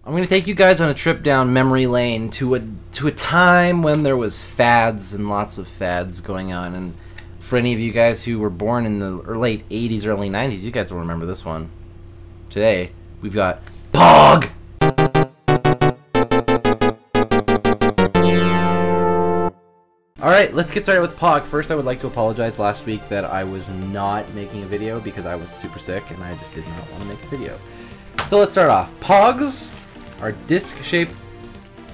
I'm gonna take you guys on a trip down memory lane to a time when there was fads and lots of fads going on. And for any of you guys who were born in the late 80s, early 90s, you guys will remember this one. Today, we've got POG! Alright, let's get started with POG. First, I would like to apologize last week that I was not making a video because I was super sick and I just did not want to make a video. So let's start off. POGs are disc-shaped,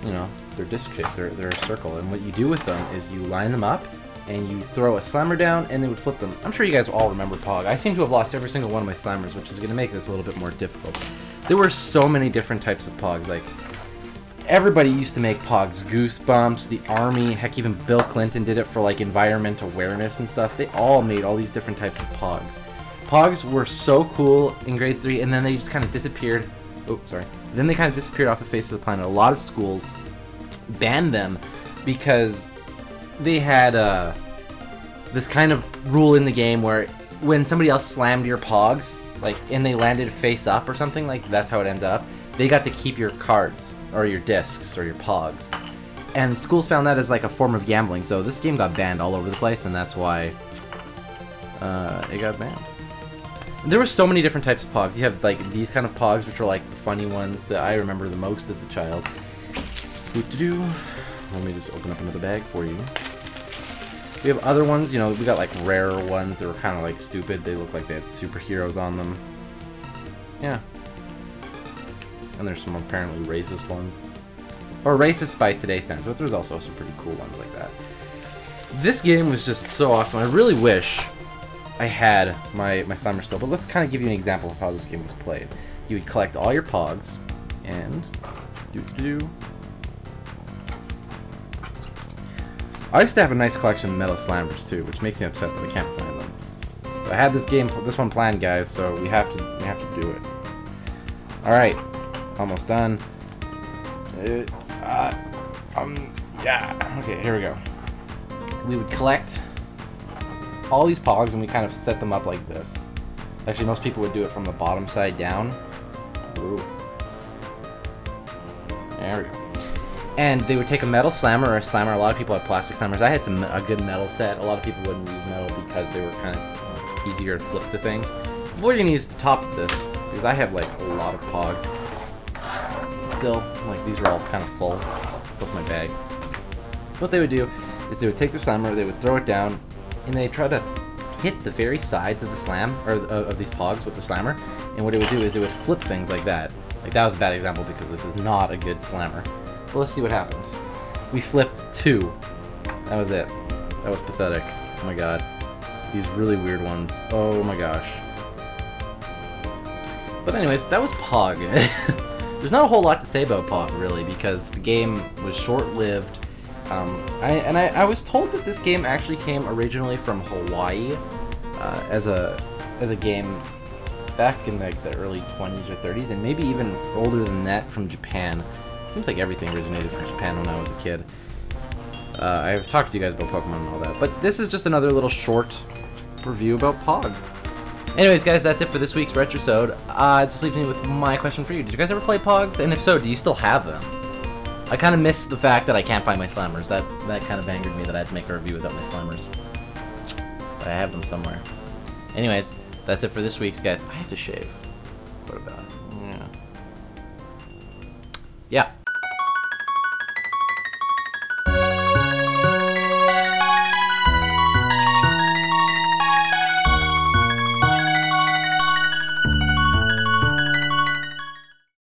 you know, they're disc-shaped, they're a circle, and what you do with them is you line them up and you throw a slammer down and they would flip them. I'm sure you guys all remember POG. I seem to have lost every single one of my slammers, which is going to make this a little bit more difficult. There were so many different types of POGs, like everybody used to make POGs. Goosebumps, the Army, heck, even Bill Clinton did it for like environment awareness and stuff. They all made all these different types of POGs. POGs were so cool in grade 3, and then they just kind of disappeared. Oh, sorry. Then they kind of disappeared off the face of the planet. A lot of schools banned them because they had this kind of rule in the game where when somebody else slammed your POGs, like, and they landed face up or something, like that's how it ended up, they got to keep your cards, or your discs, or your POGs. And schools found that as like a form of gambling, so this game got banned all over the place, and that's why it got banned. There were so many different types of POGs. You have like these kind of POGs, which are like the funny ones that I remember the most as a child. Let me just open up another bag for you. We have other ones, you know, we got like rarer ones that were kind of like stupid. They look like they had superheroes on them. Yeah. And there's some apparently racist ones. Or racist by today's standards, but there's also some pretty cool ones like that. This game was just so awesome. I really wish I had my slammer still, but let's kind of give you an example of how this game was played. You would collect all your POGs, and I used to have a nice collection of metal slammers too, which makes me upset that we can't find them. So I had this one planned, guys, so we have to do it. All right, almost done. Yeah. Okay, here we go. We would collect all these POGs and we kind of set them up like this. Actually, most people would do it from the bottom side down. Ooh. There we go. And they would take a metal slammer or a slammer. A lot of people had plastic slammers. I had a good metal set. A lot of people wouldn't use metal because they were kind of easier to flip the things. We're going to use the top of this because I have like a lot of POG. Still, like these are all kind of full. Plus my bag. What they would do is they would take their slammer, they would throw it down, and they try to hit the very sides of the slam, or of these POGs with the slammer. And what it would do is it would flip things like that. Like that was a bad example because this is not a good slammer. Well, let's see what happened. We flipped 2. That was it. That was pathetic. Oh my god. These really weird ones. Oh my gosh. But anyways, that was POG. There's not a whole lot to say about POG, really, because the game was short-lived. I was told that this game actually came originally from Hawaii as a game back in like the early 20s or 30s, and maybe even older than that from Japan. Seems like everything originated from Japan when I was a kid. I've talked to you guys about Pokemon and all that, but this is just another little short review about POG. Anyways, guys, that's it for this week's Retrosode. Just leaves me with my question for you. Did you guys ever play POGs? And if so, do you still have them? I kind of miss the fact that I can't find my slammers. That kind of angered me that I had to make a review without my slammers. But I have them somewhere. Anyways, that's it for this week's, guys. I have to shave. What about? Yeah.